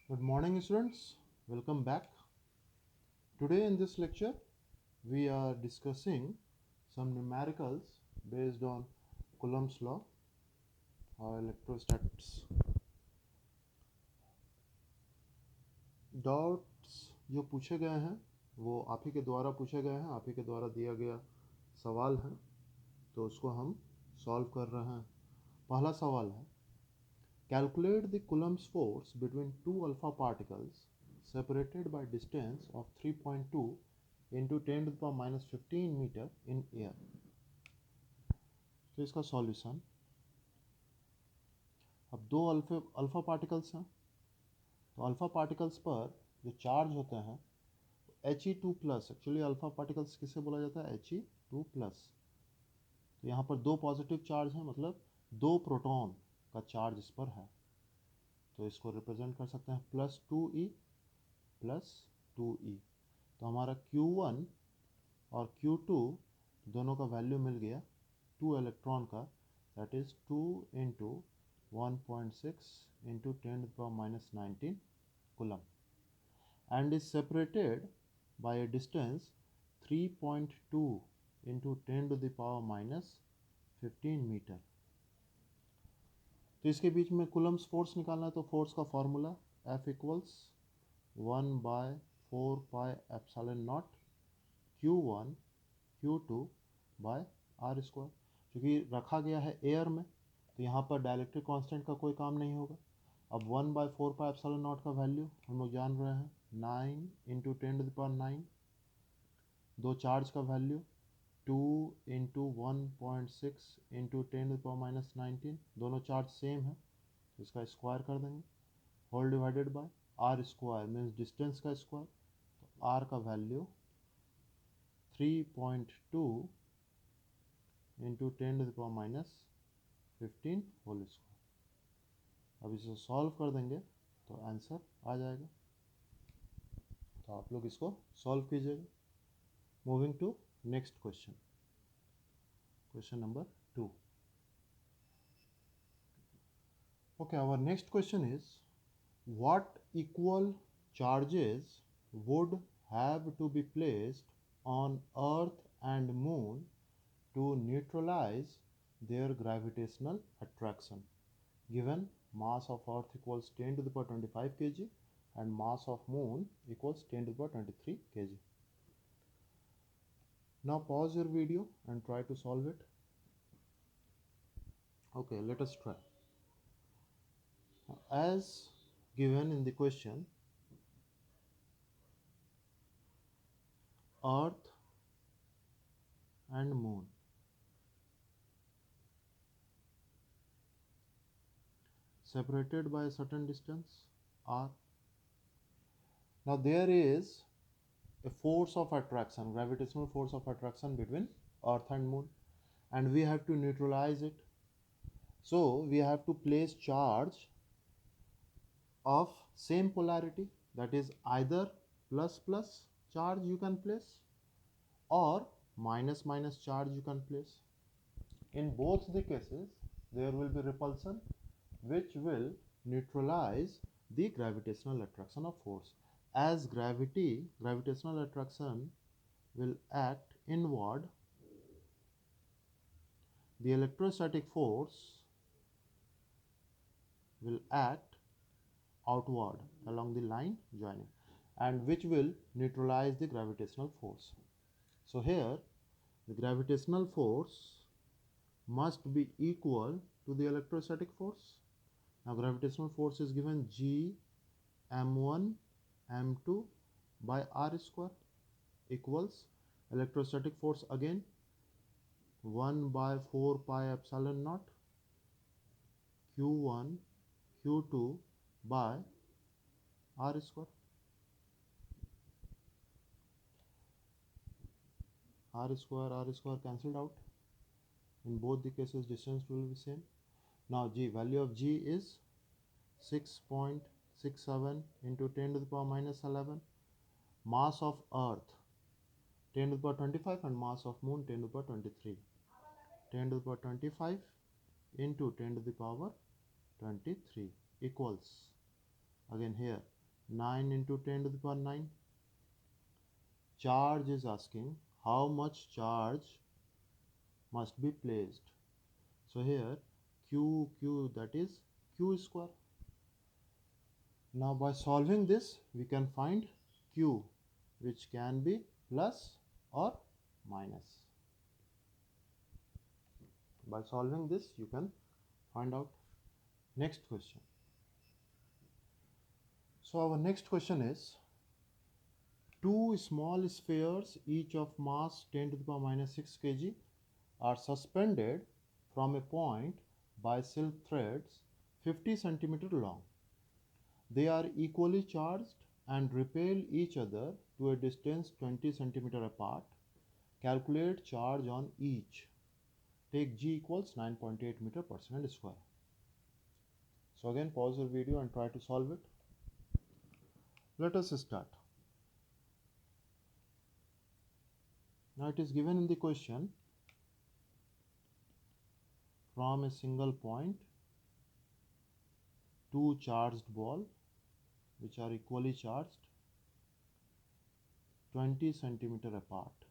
Good morning, students. Welcome back. Today in this lecture, we are discussing some numericals based on Coulomb's law or electrostatics. Doubts जो पूछे गए हैं वो आप ही के द्वारा पूछे गए हैं, आप ही के द्वारा दिया गया सवाल है, तो उसको हम सॉल्व कर रहे हैं। पहला सवाल है, calculate the Coulomb's force between two alpha particles separated by distance of 3.2 into 10 to the power minus 15 meter in air। तो इसका सॉल्यूशन, अब दो अल्फा पार्टिकल्स हैं, तो अल्फा पार्टिकल्स पर जो चार्ज होते हैं He2+, एक्चुअली अल्फा पार्टिकल्स किसे बोला जाता है? He2+। तो यहाँ पर दो पॉजिटिव चार्ज हैं, मतलब दो प्रोटॉन का चार्ज इस पर है, तो इसको रिप्रेजेंट कर सकते हैं +2e +2e। तो हमारा Q1 और Q2 दोनों का वैल्यू मिल गया 2 इलेक्ट्रॉन का, that is 2 into 1.6 into 10⁻⁻19 coulomb, and is separated by a distance 3.2 into 10⁻⁻15 metre. तो इसके बीच में कूलम्स फोर्स निकालना है, तो फोर्स का formula F equals 1/4πε0 Q1 Q2 by R square. क्योंकि रखा गया है एयर में, तो यहाँ पर डायइलेक्ट्रिक कांस्टेंट का कोई काम नहीं होगा। अब 1/4πε0 का वैल्यू हम लोग जान रहे हैं 9 इंटू 10⁹, दो चार्ज का वैल्यू 2 इंटू 1.6 इंटू 10⁻⁻19, दोनों चार्ज सेम है, तो इसका स्क्वायर कर देंगे, whole divided by R square means distance का स्क्वायर। तो आर का वैल्यू 3.2 इंटू 10⁻⁻15 होल स्क्वायर। अब इसे सॉल्व कर देंगे तो आंसर आ जाएगा, तो आप लोग इसको सॉल्व कीजिएगा। Moving to next question, question number 2। Okay, our next question is, what equal charges would have to be placed on Earth and Moon to neutralize their gravitational attraction, given mass of Earth equals 10 to the power 25 kg and mass of Moon equals 10 to the power 23 kg. Now pause your video and try to solve it. Okay, let us try. As given in the question, Earth and Moon separated by a certain distance r. Now there is a force of attraction, gravitational force of attraction between Earth and Moon, and we have to neutralize it. So we have to place charge of same polarity, that is either plus plus charge you can place or minus minus charge you can place. In both the cases there will be repulsion which will neutralize the gravitational attraction of force. As gravitational attraction will act inward, the electrostatic force will act outward along the line joining, and which will neutralize the gravitational force. So here the gravitational force must be equal to the electrostatic force. Now gravitational force is given G m1 m2 by r square equals electrostatic force again 1/4πε0 Q1 Q2 by r square. R square cancelled out. In both the cases distance will be same. Now G, value of G is 6.67 into 10 to the power minus 11. Mass of Earth 10 to the power 25 and mass of Moon 10 to the power 23. 10 to the power 25 into 10 to the power 23 equals, again here 9 into 10 to the power 9. Charge is asking how much charge must be placed. So here Q that is Q square. Now by solving this we can find Q, which can be plus or minus. By solving this you can find out. Next question. So our next question is, two small spheres each of mass 10 to the power minus 6 kg are suspended from a point by silk threads 50 centimeter long. They are equally charged and repel each other to a distance 20 centimeter apart. Calculate charge on each. Take G equals 9.8 meter per second square. So again pause your video and try to solve it. Let us start. Now it is given in the question, from a single point, two charged balls which are equally charged 20 centimeter apart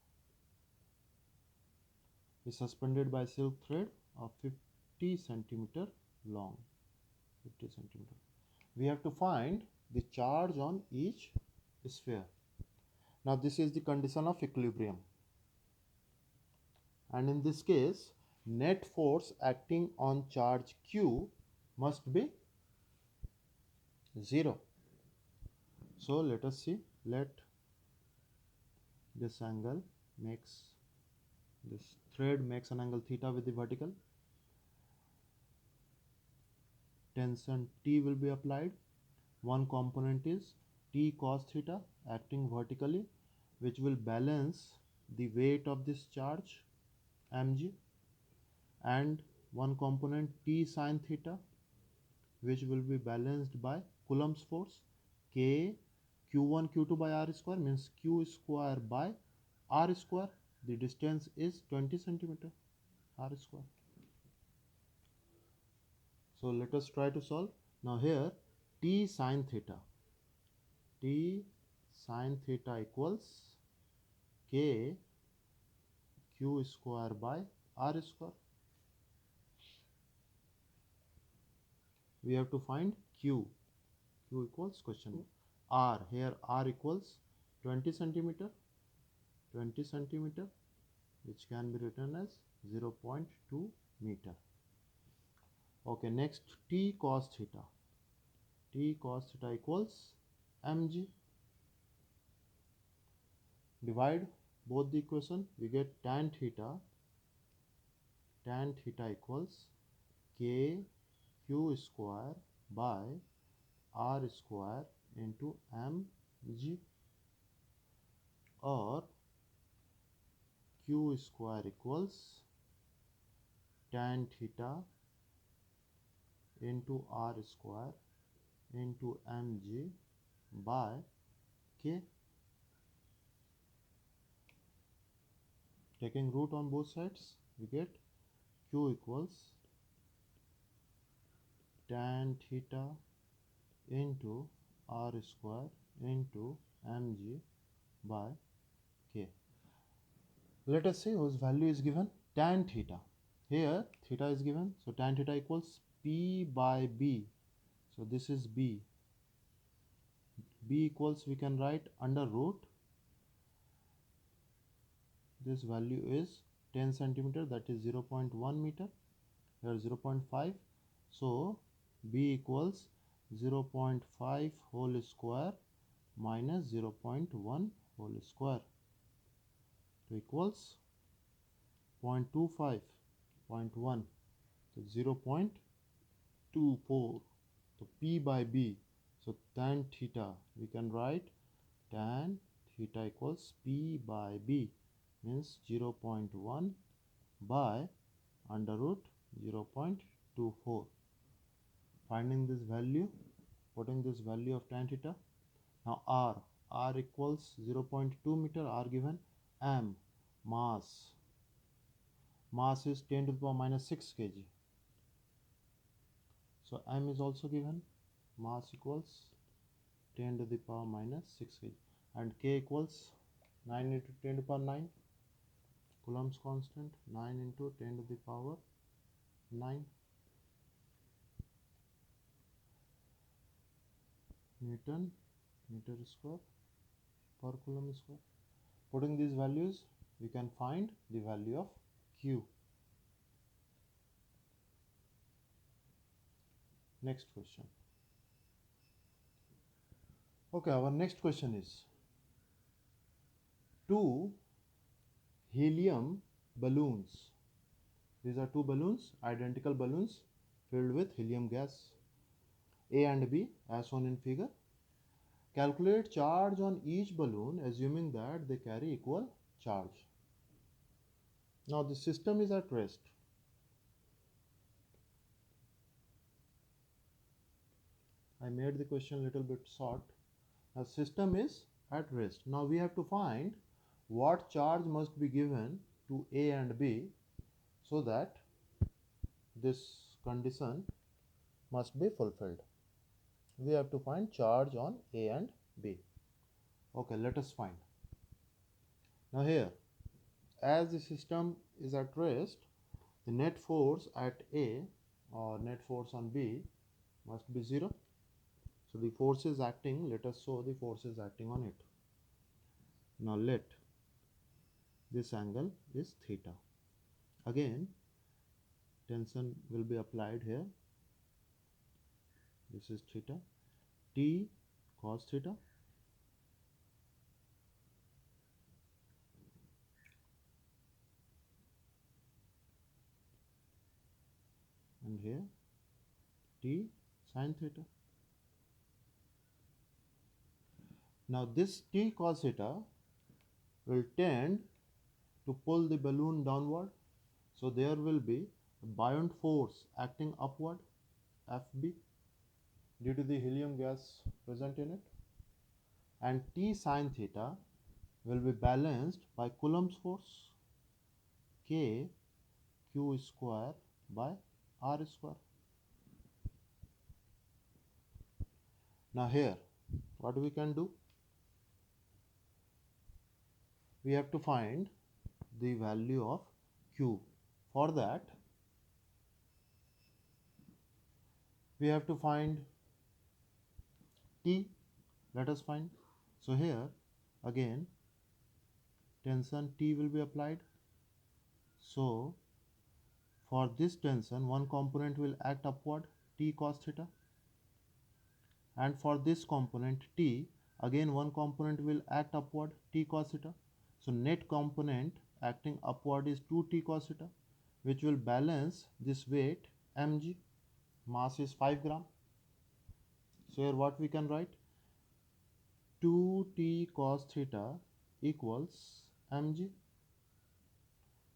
is suspended by silk thread of 50 centimeter long. 50 centimeter. We have to find the charge on each sphere. Now this is the condition of equilibrium, and in this case net force acting on charge Q must be 0. So let us see. Let this angle makes, this thread makes an angle theta with the vertical. Tension T will be applied. One component is T cos theta acting vertically, which will balance the weight of this charge mg, and one component T sin theta, which will be balanced by Coulomb's force K q1 q2 by r square, means q square by r square. The distance is 20 centimeter, r square. So let us try to solve. Now here T sin theta equals K q square by r square. We have to find Q equals question R. Here R equals 20 centimeter, which can be written as 0.2 meter. Okay, next T cos theta equals mg. Divide both the equation, we get tan theta equals K q square by r square into mg, or q square equals tan theta into r square into mg by k. Taking root on both sides, we get q equals tan theta into r square into mg by k. Let us see whose value is given. Tan theta, here theta is given, so tan theta equals p by b. So this is b equals, we can write under root, this value is 10 centimeter, that is 0.1 meter, here 0.5, so b equals 0.5 whole square minus 0.1 whole square, so equals 0.25, 0.1, so 0.24. So p by b, so tan theta, we can write tan theta equals p by b, means 0.1 by under root 0.24. Finding this value, putting this value of tan theta. Now r equals 0.2 meter, r given. M, mass is 10 to the power minus 6 kg. So m is also given, mass equals 10 to the power minus 6 kg, and K equals 9 into 10 to the power 9, Coulomb's constant 9 into 10 to the power 9 Newton meter square per Coulomb square. Putting these values, we can find the value of Q. Next question. Okay, our next question is two helium balloons. These are two balloons, identical balloons filled with helium gas, A and B, as shown in figure. Calculate charge on each balloon assuming that they carry equal charge. Now the system is at rest. I made the question a little bit short. The system is at rest. Now we have to find what charge must be given to A and B so that this condition must be fulfilled. We have to find charge on A and B. Okay, let us find. Now here, as the system is at rest, the net force at A or net force on B must be 0. So the force is acting, let us show the force is acting on it. Now let this angle is theta. Again, tension will be applied here. This is theta. T cos theta. And here T sin theta. Now this T cos theta will tend to pull the balloon downward. So there will be a buoyant force acting upward, Fb, due to the helium gas present in it. And T sin theta will be balanced by Coulomb's force, K Q square by R square. Now here, what we can do? We have to find the value of Q. For that, we have to find T. Let us find. So here, again, tension T will be applied. So, for this tension, one component will act upward, T cos theta. And for this component T, again one component will act upward, T cos theta. So net component acting upward is 2T cos theta, which will balance this weight mg. Mass is 5 gram. So here what we can write? 2T cos theta equals mg,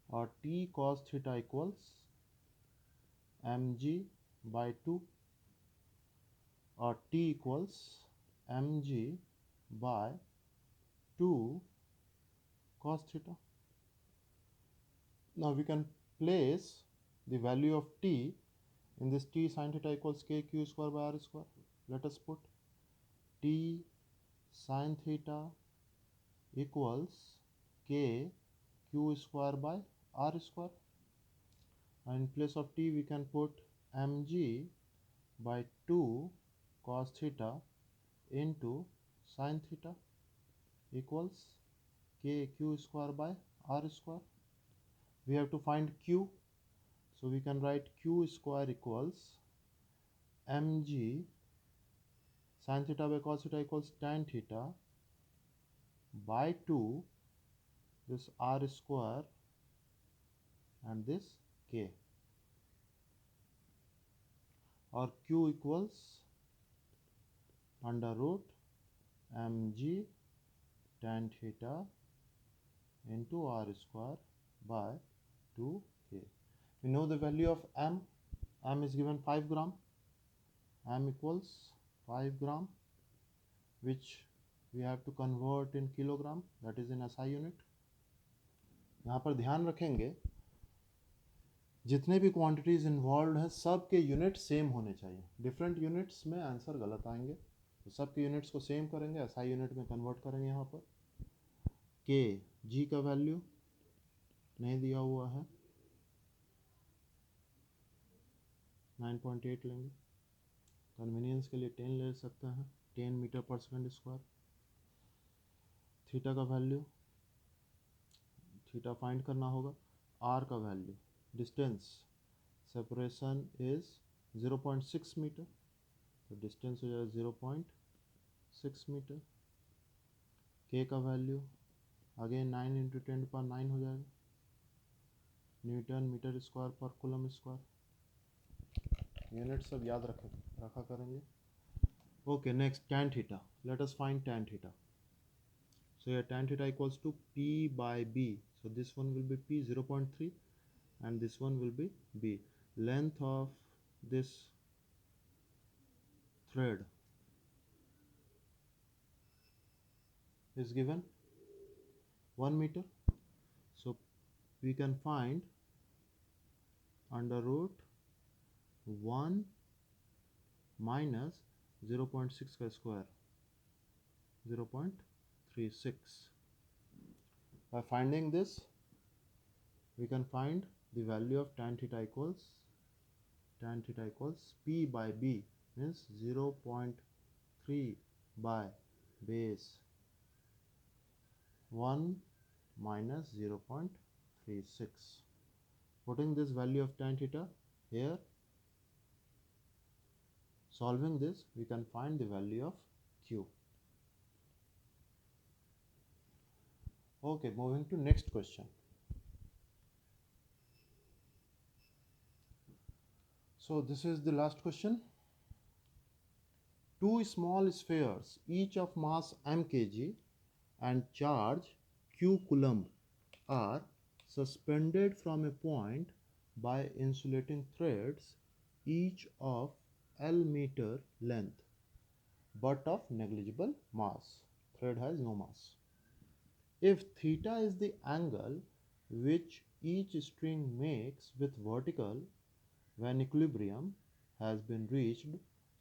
or T cos theta equals mg by 2, or T equals mg by 2 cos theta. Now we can place the value of T in this. T sin theta equals K Q square by R square. Let us put T sin theta equals K Q square by R square. And in place of T we can put mg by 2 cos theta into sin theta equals K Q square by R square. We have to find Q, so we can write Q square equals mg sin theta by cos theta equals tan theta by 2 this R square and this K, or Q equals under root mg tan theta into R square by 2K. We know the value of m. M is given 5 gram. M equals 5 gram, which we have to convert in kilogram, that is in SI unit. यहाँ पर ध्यान रखेंगे जितने भी quantities involve हैं सब के unit same होने चाहिए. डिफरेंट यूनिट्स में आंसर गलत आएंगे. तो सबके यूनिट्स को सेम करेंगे, एसआई यूनिट में कन्वर्ट करेंगे। यहाँ पर के जी का वैल्यू नहीं दिया हुआ है, 9.8 लेंगे। कन्वीनियंस के लिए 10 ले सकते हैं, 10 metre per second square. Theta का वैल्यू, थीटा फाइंड करना होगा। आर का value, distance separation is 0.6 metre, तो डिस्टेंस हो जाएगा 0.6 मीटर। के का वैल्यू अगेन 9 इंटू 10⁹ हो जाएगा, न्यूटन मीटर स्क्वायर पर कूलम स्क्वायर। यूनिट सब याद रखा करेंगे। Okay, next tan theta, let us find tan theta. So here tan theta equals to P by B. So this one will be P 0.3 and this one will be B. Length of this thread is given 1 meter. So we can find under root 1 minus 0.6 का square, 0.36. By finding this, we can find the value of tan theta equals P by B, means 0.3 by base 1 minus 0.36. Putting this value of tan theta here, solving this, we can find the value of Q. Okay, moving to next question. So this is the last question. Two small spheres, each of mass m kg and charge q coulomb, are suspended from a point by insulating threads, each of L meter length, but of negligible mass. Thread has no mass. If theta is the angle which each string makes with vertical when equilibrium has been reached,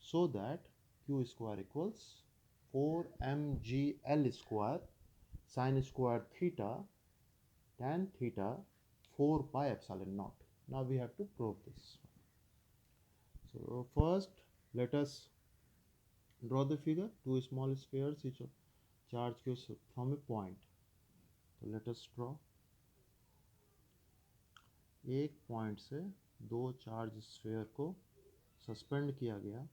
so that q square equals 4mgl square sin square theta tan theta 4 pi epsilon naught. Now we have to prove this. So first let us draw the figure. Two small spheres, each of charge q from a point. तो let us draw. एक point से दो charge sphere को suspend किया गया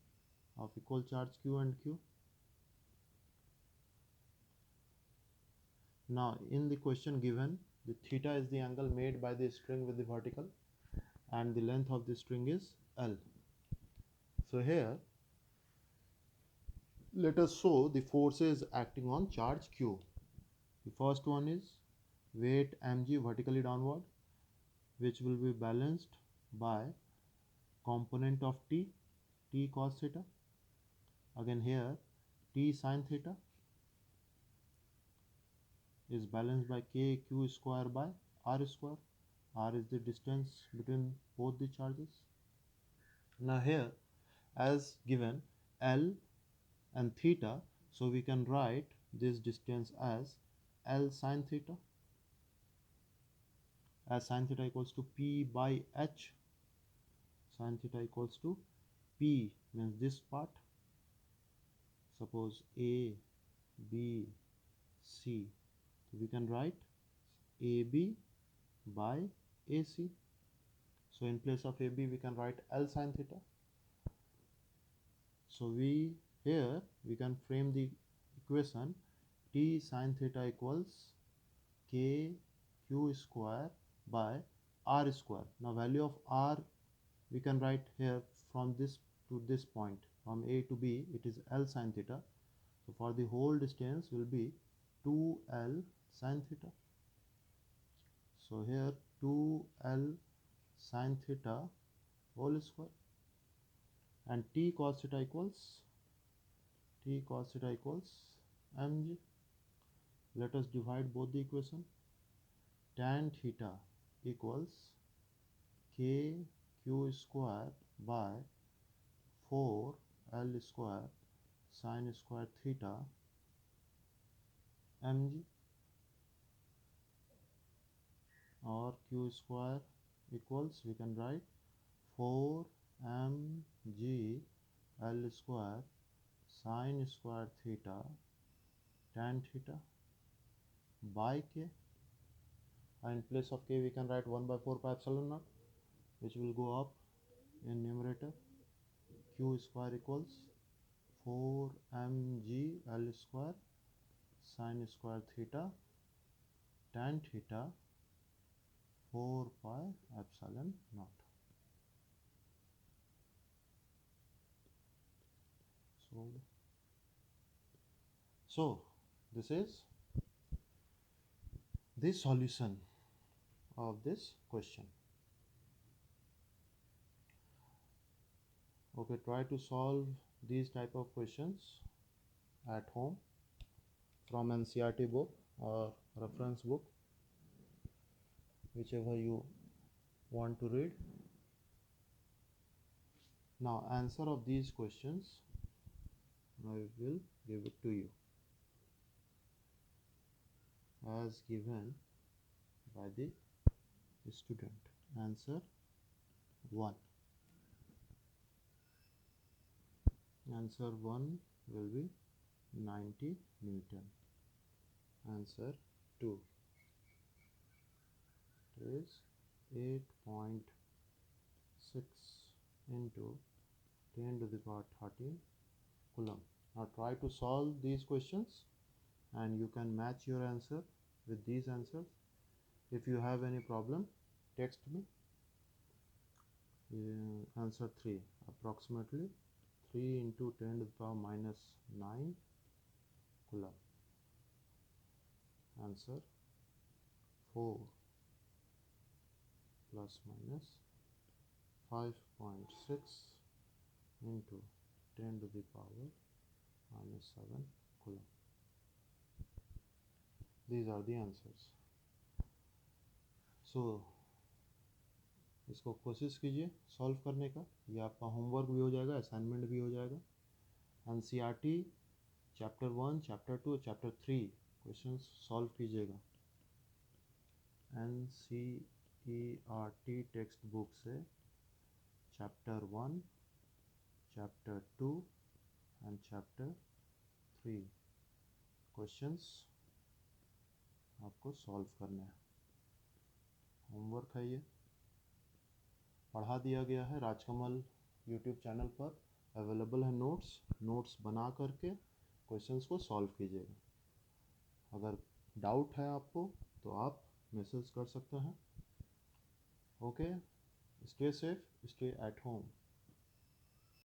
of equal charge q and q. Now in the question given, the theta is the angle made by the string with the vertical and the length of the string is L. So here let us show the forces acting on charge q. The first one is weight mg vertically downward, which will be balanced by component of t cos theta. Again here t sin theta is balanced by k q square by r square. R is the distance between both the charges. Now here as given L and theta, so we can write this distance as L sin theta, as sin theta equals to P by H. Sin theta equals to P means this part, suppose A, B, C, so we can write AB by AC. So in place of AB we can write L sin theta. So here we can frame the equation T sin theta equals K Q square by R square. Now value of R we can write here from this to this point, from A to B it is L sin theta. So for the whole distance will be 2L sin theta. So here 2L sin theta whole square, and T cos theta equals mg. Let us divide both the equation. Tan theta equals k q square by 4L square sine square theta mg और q square equals we can write 4mg L square sin square theta tan theta by k, and in place of k we can write 1 by 4 pi epsilon naught, which will go up in numerator. Q square equals 4mg L square sin square theta tan theta 4 pi epsilon naught. So this is the solution of this question. Okay, try to solve these type of questions at home from NCERT book or reference book, whichever you want to read. Now answer of these questions I will give it to you as given by the student. Answer 1. Answer 1 will be 90 Newton. Answer 2 is 8.6 into 10 to the power 13 Coulomb. Now try to solve these questions and you can match your answer with these answers. If you have any problem, text me. Answer 3, approximately 3 into 10 to the power minus 9 Coulomb. Answer 4 plus minus 5.6 into 10 to the power minus 7 Coulomb. These are the answers. So इसको कोशिश कीजिए solve करने का, ये आपका homework भी हो जाएगा, असाइनमेंट भी हो जाएगा. NCERT chapter 1, chapter 2, chapter 3 questions solve कीजिएगा. NCERT टेक्स्ट बुक से chapter 1, chapter 2 and chapter 3 questions आपको सॉल्व करना है. होमवर्क है ये, पढ़ा दिया गया है. राजकमल यूट्यूब चैनल पर अवेलेबल है नोट्स बना करके क्वेश्चंस को सॉल्व कीजिएगा. अगर डाउट है आपको तो आप मैसेज कर सकते हैं. Okay, stay safe, stay at home.